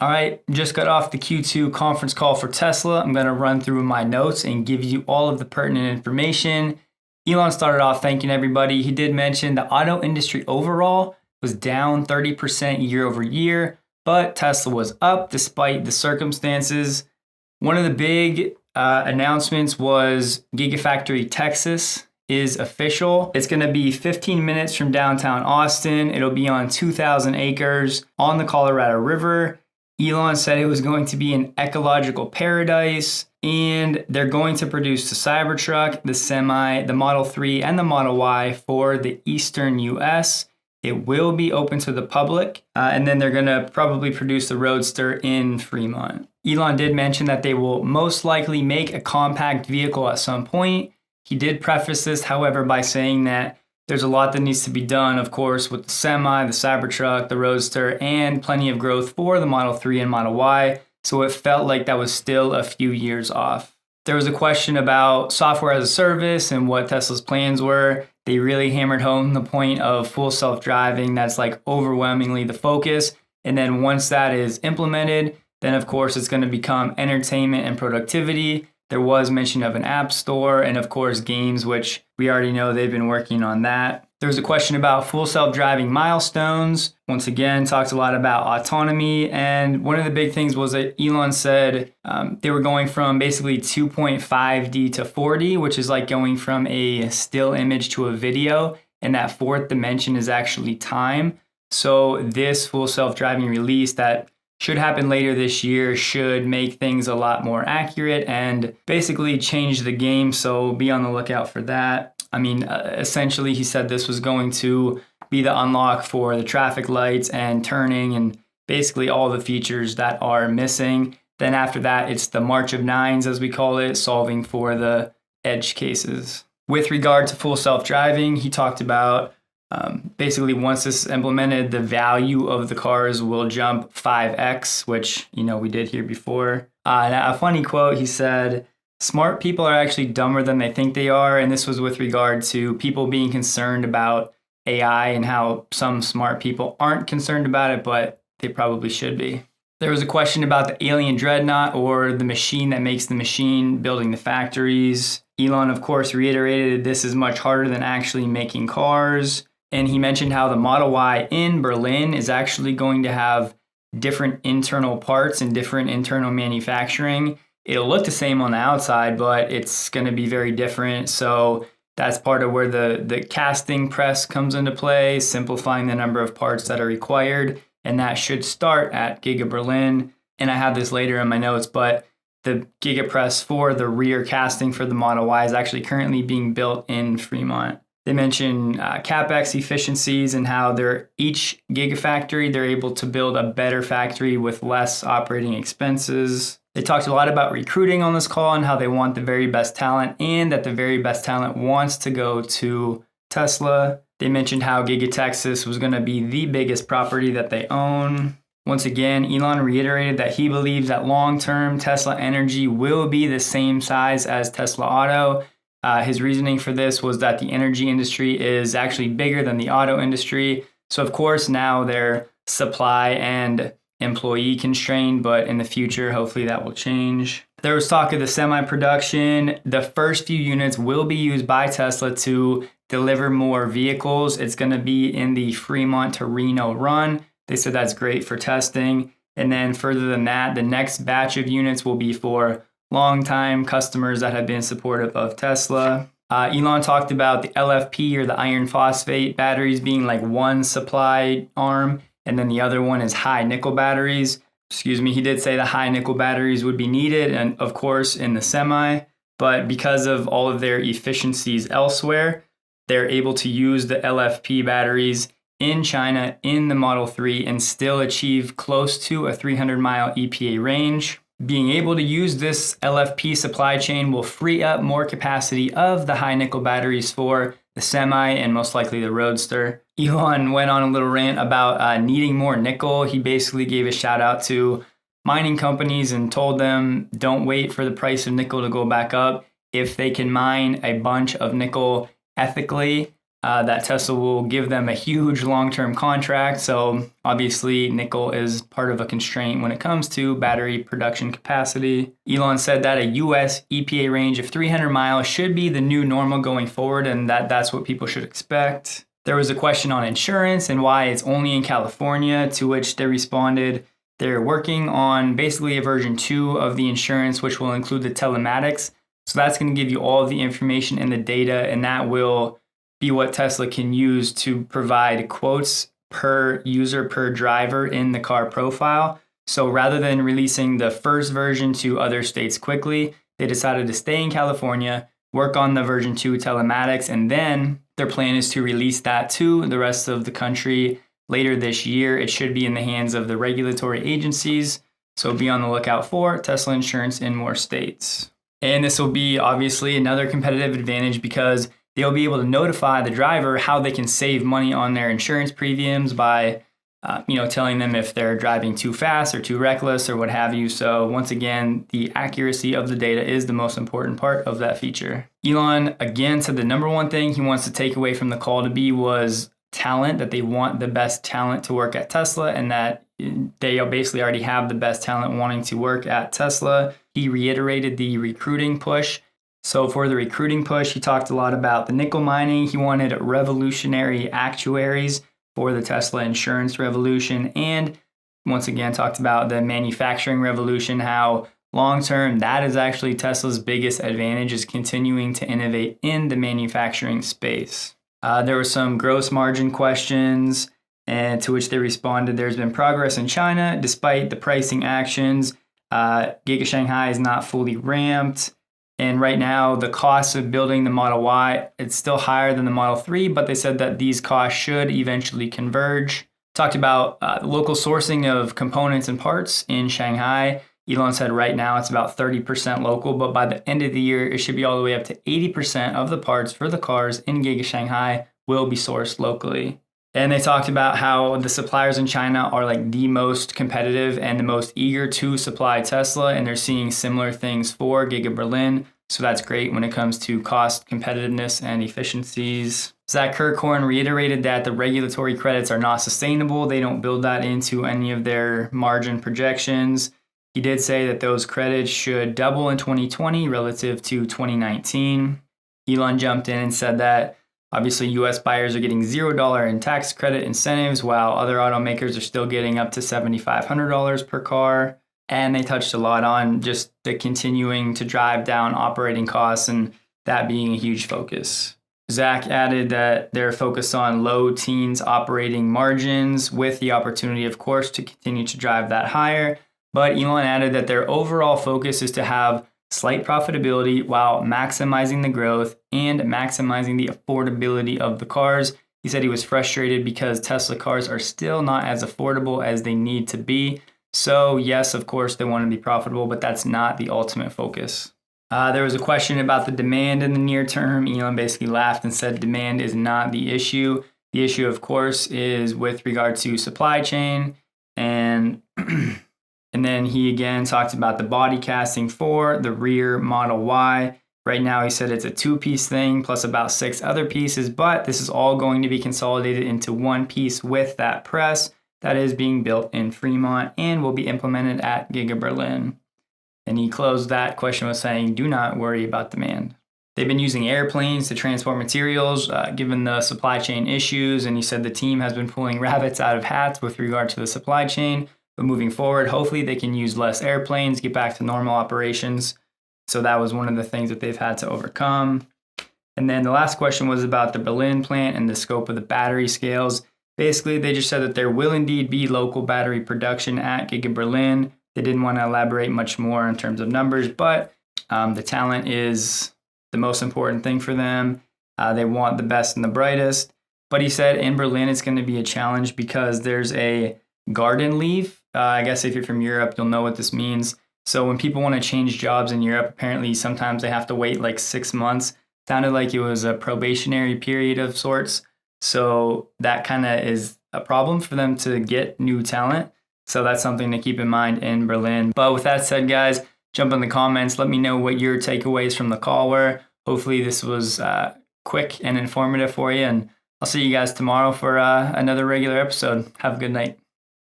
All right, just got off the Q2 conference call for Tesla. I'm going to run through my notes and give you all of the pertinent information. Elon started off thanking everybody. He did mention the auto industry overall was down 30% year over year, but Tesla was up despite the circumstances. One of the big announcements was Gigafactory Texas is official. It's going to be 15 minutes from downtown Austin. It'll be on 2,000 acres on the Colorado River. Elon said it was going to be an ecological paradise, and they're going to produce the Cybertruck, the Semi, the Model 3, and the Model Y for the Eastern US. It will be open to the public, and then they're going to probably produce the Roadster in Fremont. Elon did mention that they will most likely make a compact vehicle at some point. He did preface this, however, by saying that there's a lot that needs to be done, of course, with the Semi, the Cybertruck, the Roadster, and plenty of growth for the Model 3 and Model Y. So it felt like that was still a few years off. There was a question about software as a service and what Tesla's plans were. They really hammered home the point of full self-driving. That's like overwhelmingly the focus. And then once that is implemented, then of course it's going to become entertainment and productivity. There was mention of an app store and of course games, which we already know they've been working on that. There was a question about full self-driving milestones. Once again, talked a lot about autonomy. And one of the big things was that Elon said they were going from basically 2.5D to 4D, which is like going from a still image to a video. And that fourth dimension is actually time. So this full self-driving release that should happen later this year should make things a lot more accurate and basically change the game. So be on the lookout for that. I mean, essentially, he said this was going to be the unlock for the traffic lights and turning and basically all the features that are missing. Then after that, it's the March of Nines, as we call it, solving for the edge cases. With regard to full self-driving, he talked about basically once this is implemented, the value of the cars will jump 5x, which, we did here before. Now, a funny quote, he said, smart people are actually dumber than they think they are. And this was with regard to people being concerned about AI and how some smart people aren't concerned about it, but they probably should be. There was a question about the alien dreadnought or the machine that makes the machine building the factories. Elon, of course, reiterated this is much harder than actually making cars. And he mentioned how the Model Y in Berlin is actually going to have different internal parts and different internal manufacturing. It'll look the same on the outside, but it's going to be very different. So that's part of where the casting press comes into play, simplifying the number of parts that are required. And that should start at Giga Berlin. And I have this later in my notes, but the Giga press for the rear casting for the Model Y is actually currently being built in Fremont. They mention CapEx efficiencies and how each Gigafactory, they're able to build a better factory with less operating expenses. They talked a lot about recruiting on this call and how they want the very best talent and that the very best talent wants to go to Tesla. They mentioned how Giga Texas was going to be the biggest property that they own. Once again, Elon reiterated that he believes that long-term Tesla Energy will be the same size as Tesla Auto. His reasoning for this was that the energy industry is actually bigger than the auto industry. So of course now they're supply and employee constrained, but in the future, hopefully that will change. There was talk of the semi-production. The first few units will be used by Tesla to deliver more vehicles. It's going to be in the Fremont to Reno run. They said that's great for testing. And then further than that, the next batch of units will be for longtime customers that have been supportive of Tesla. Elon talked about the LFP or the iron phosphate batteries being like one supply arm, and then the other one is high nickel batteries. He did say the high nickel batteries would be needed, and of course in the Semi, but because of all of their efficiencies elsewhere, they're able to use the LFP batteries in China in the Model 3 and still achieve close to a 300-mile EPA range. Being able to use this LFP supply chain will free up more capacity of the high nickel batteries for the Semi and most likely the Roadster. Elon went on a little rant about needing more nickel. He basically gave a shout out to mining companies and told them don't wait for the price of nickel to go back up. If they can mine a bunch of nickel ethically, that Tesla will give them a huge long-term contract. So obviously nickel is part of a constraint when it comes to battery production capacity. Elon said that a US EPA range of 300 miles should be the new normal going forward, and that's what people should expect. There was a question on insurance and why it's only in California, to which they responded they're working on basically a version 2 of the insurance, which will include the telematics. So that's going to give you all of the information and the data, and that will be what Tesla can use to provide quotes per user, per driver in the car profile. So rather than releasing the first version to other states quickly, they decided to stay in California, work on the version 2 telematics, and then their plan is to release that to the rest of the country later this year. It should be in the hands of the regulatory agencies. So be on the lookout for Tesla insurance in more states. And this will be obviously another competitive advantage because they'll be able to notify the driver how they can save money on their insurance premiums by, telling them if they're driving too fast or too reckless or what have you. So once again, the accuracy of the data is the most important part of that feature. Elon again said the number one thing he wants to take away from the call to be was talent, that they want the best talent to work at Tesla, and that they basically already have the best talent wanting to work at Tesla. He reiterated the recruiting push. So for the recruiting push, he talked a lot about the nickel mining. He wanted revolutionary actuaries for the Tesla insurance revolution. And once again, talked about the manufacturing revolution, how long-term that is actually Tesla's biggest advantage, is continuing to innovate in the manufacturing space. There were some gross margin questions, and to which they responded, there's been progress in China despite the pricing actions. Giga Shanghai is not fully ramped. And right now, the cost of building the Model Y, it's still higher than the Model 3, but they said that these costs should eventually converge. Talked about local sourcing of components and parts in Shanghai. Elon said right now it's about 30% local, but by the end of the year, it should be all the way up to 80% of the parts for the cars in Giga Shanghai will be sourced locally. And they talked about how the suppliers in China are like the most competitive and the most eager to supply Tesla, and they're seeing similar things for Giga Berlin. So that's great when it comes to cost competitiveness and efficiencies. Zach Kirkhorn reiterated that the regulatory credits are not sustainable. They don't build that into any of their margin projections. He did say that those credits should double in 2020 relative to 2019. Elon jumped in and said that obviously, U.S. buyers are getting $0 in tax credit incentives, while other automakers are still getting up to $7,500 per car. And they touched a lot on just the continuing to drive down operating costs and that being a huge focus. Zach added that they're focused on low teens operating margins with the opportunity, of course, to continue to drive that higher. But Elon added that their overall focus is to have slight profitability while maximizing the growth and maximizing the affordability of the cars. He said he was frustrated because Tesla cars are still not as affordable as they need to be. So yes, of course, they want to be profitable, but that's not the ultimate focus. There was a question about the demand in the near term. Elon basically laughed and said demand is not the issue. The issue, of course, is with regard to supply chain. And then he again talked about the body casting for the rear Model Y. Right now, he said it's a 2-piece thing plus about 6 other pieces, but this is all going to be consolidated into one piece with that press that is being built in Fremont and will be implemented at Giga Berlin. And he closed that question with saying, do not worry about demand. They've been using airplanes to transport materials given the supply chain issues, and he said the team has been pulling rabbits out of hats with regard to the supply chain. But moving forward, hopefully they can use less airplanes, get back to normal operations. So that was one of the things that they've had to overcome. And then the last question was about the Berlin plant and the scope of the battery scales. Basically, they just said that there will indeed be local battery production at Giga Berlin. They didn't want to elaborate much more in terms of numbers, but the talent is the most important thing for them. They want the best and the brightest. But he said in Berlin, it's going to be a challenge because there's a garden leave. I guess if you're from Europe, you'll know what this means. So when people want to change jobs in Europe, apparently sometimes they have to wait like 6 months. Sounded like it was a probationary period of sorts. So that kind of is a problem for them to get new talent. So that's something to keep in mind in Berlin. But with that said, guys, jump in the comments. Let me know what your takeaways from the call were. Hopefully this was quick and informative for you. And I'll see you guys tomorrow for another regular episode. Have a good night.